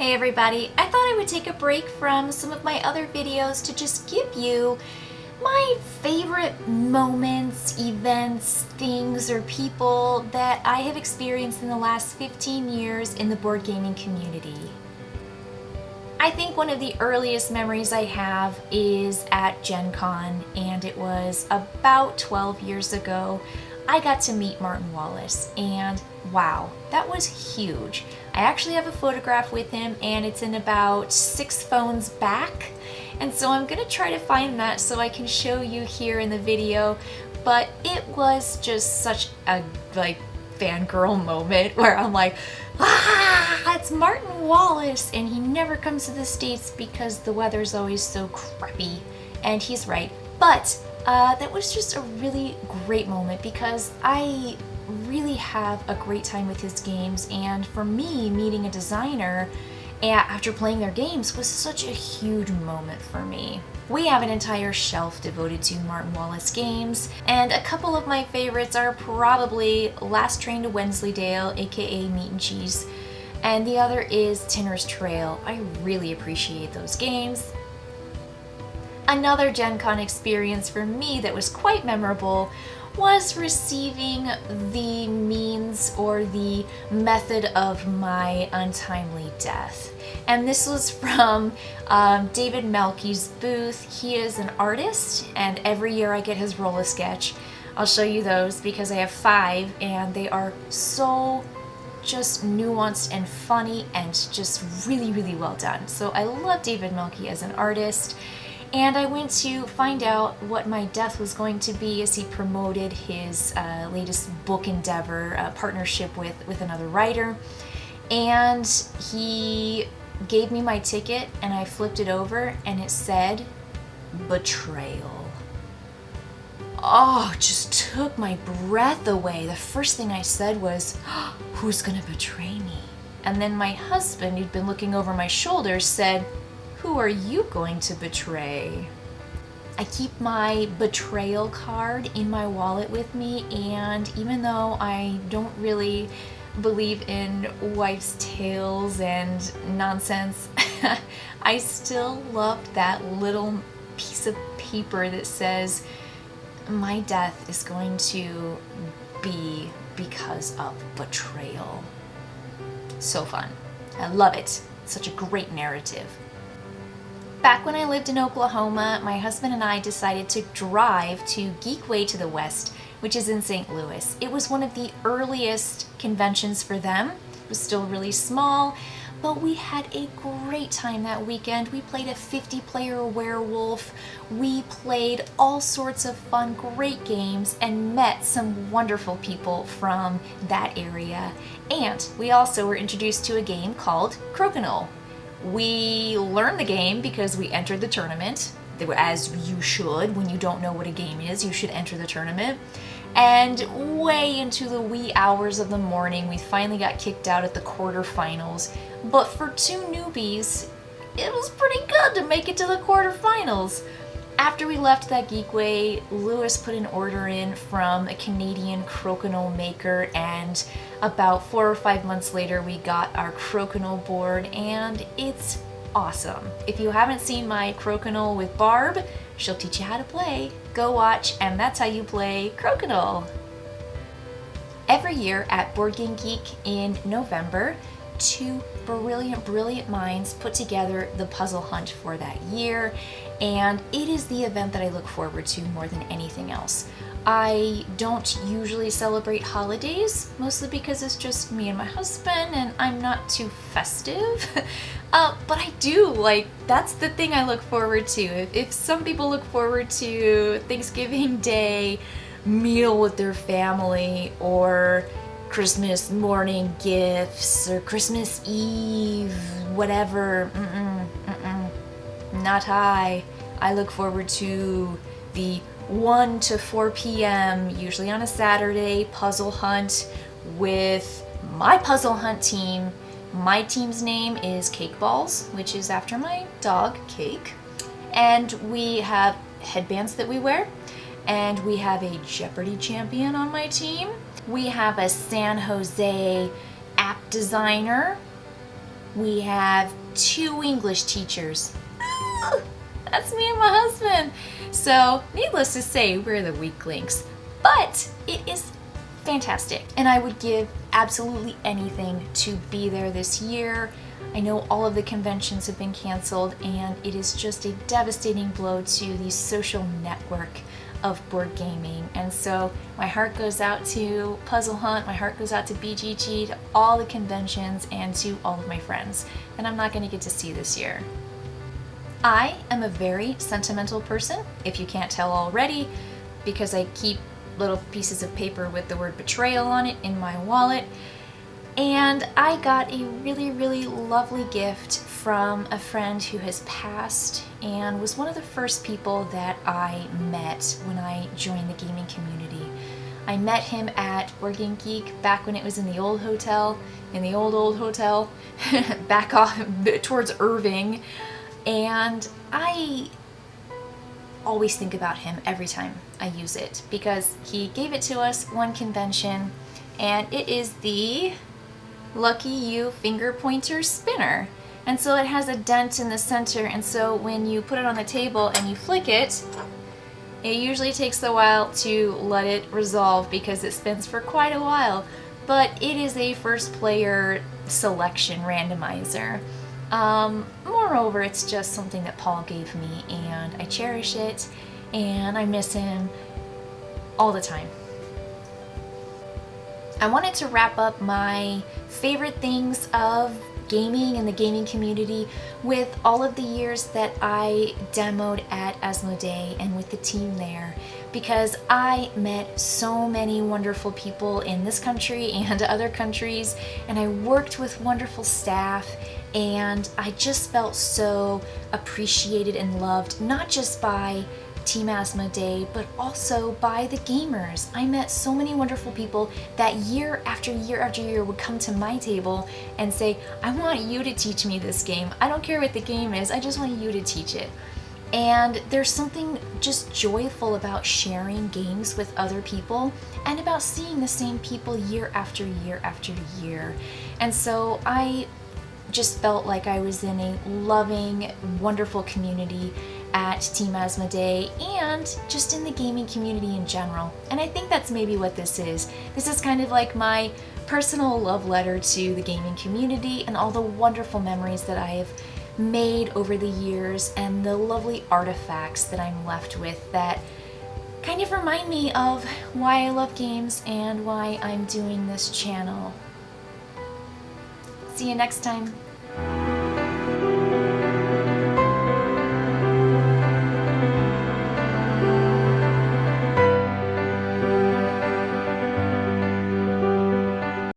Hey everybody, I thought I would take a break from some of my other videos to just give you my favorite moments, events, things, or people that I have experienced in the last 15 years in the board gaming community. I think one of the earliest memories I have is at Gen Con, and it was about 12 years ago. I got to meet Martin Wallace, and wow, that was huge. I actually have a photograph with him, and it's in about 6 phones back, and so I'm gonna try to find that so I can show you here in the video. But it was just such a fangirl moment where I'm like, it's Martin Wallace, and he never comes to the States because the weather's always so crappy, and he's right. But that was just a really great moment because I really have a great time with his games, and for me, meeting a designer after playing their games was such a huge moment for me. We have an entire shelf devoted to Martin Wallace games, and a couple of my favorites are probably Last Train to Wensleydale, aka Meat and Cheese, and the other is Tinner's Trail. I really appreciate those games. Another Gen Con experience for me that was quite memorable was receiving the means or the method of my untimely death. And this was from David Melke's booth. He is an artist, and every year I get his roll-a-sketch. I'll show you those because I have 5, and they are so just nuanced and funny and just really, really well done. So I love David Melke as an artist. And I went to find out what my death was going to be as he promoted his latest book endeavor, a partnership with another writer. And he gave me my ticket, and I flipped it over, and it said, betrayal. Oh, just took my breath away. The first thing I said was, who's gonna betray me? And then my husband, who'd been looking over my shoulder, said, who are you going to betray? I keep my betrayal card in my wallet with me, and even though I don't really believe in wives' tales and nonsense, I still loved that little piece of paper that says, my death is going to be because of betrayal. So fun. I love it. Such a great narrative. Back when I lived in Oklahoma, my husband and I decided to drive to Geekway to the west, which is in St. Louis. It was one of the earliest conventions for them. It was still really small, but we had a great time that weekend. We played a 50-player werewolf. We played all sorts of fun, great games, and met some wonderful people from that area. And we also were introduced to a game called Crokinole. We learned the game because we entered the tournament, as you should. When you don't know what a game is, you should enter the tournament. And way into the wee hours of the morning, we finally got kicked out at the quarterfinals. But for 2 newbies, it was pretty good to make it to the quarterfinals. After we left that Geekway, Lewis put an order in from a Canadian crokinole maker, and about 4 or 5 months later we got our crokinole board, and it's awesome. If you haven't seen my crokinole with Barb, she'll teach you how to play. Go watch, and that's how you play crokinole. Every year at Board Game Geek in November, 2 brilliant minds put together the puzzle hunt for that year, and it is the event that I look forward to more than anything else. I don't usually celebrate holidays, mostly because it's just me and my husband, and I'm not too festive. But I do, that's the thing I look forward to. If some people look forward to Thanksgiving Day meal with their family, or Christmas morning gifts, or Christmas Eve, whatever, not I. I look forward to the 1 to 4 p.m., usually on a Saturday, puzzle hunt with my puzzle hunt team. My team's name is Cake Balls, which is after my dog, Cake. And we have headbands that we wear, and we have a Jeopardy champion on my team. We have a San Jose app designer, We have 2 English teachers. That's me and my husband. So, needless to say, we're the weak links. But it is fantastic, and I would give absolutely anything to be there this year. I know all of the conventions have been canceled, and it is just a devastating blow to the social network of board gaming. And so my heart goes out to Puzzle Hunt, my heart goes out to BGG, to all the conventions, and to all of my friends that I'm not going to get to see this year. I am a very sentimental person, if you can't tell already, because I keep little pieces of paper with the word betrayal on it in my wallet. And I got a really, really lovely gift from a friend who has passed and was one of the first people that I met when I joined the gaming community. I met him at Board Game Geek back when it was in the old hotel, back off towards Irving. And I always think about him every time I use it because he gave it to us one convention, and it is the Lucky You finger pointer spinner. And so it has a dent in the center, and so when you put it on the table and you flick it, it usually takes a while to let it resolve because it spins for quite a while. But it is a first player selection randomizer. Moreover, it's just something that Paul gave me, and I cherish it, and I miss him all the time. I wanted to wrap up my favorite things of gaming and the gaming community with all of the years that I demoed at Asmodee and with the team there, because I met so many wonderful people in this country and other countries, and I worked with wonderful staff, and I just felt so appreciated and loved, not just by Team Asmodee, but also by the gamers. I met so many wonderful people that year after year after year would come to my table and say, I want you to teach me this game. I don't care what the game is, I just want you to teach it. And there's something just joyful about sharing games with other people and about seeing the same people year after year after year. And so I just felt like I was in a loving, wonderful community at Team Asmodee and just in the gaming community in general. And I think that's maybe what this is. This is kind of like my personal love letter to the gaming community and all the wonderful memories that I have made over the years and the lovely artifacts that I'm left with that kind of remind me of why I love games and why I'm doing this channel. See you next time.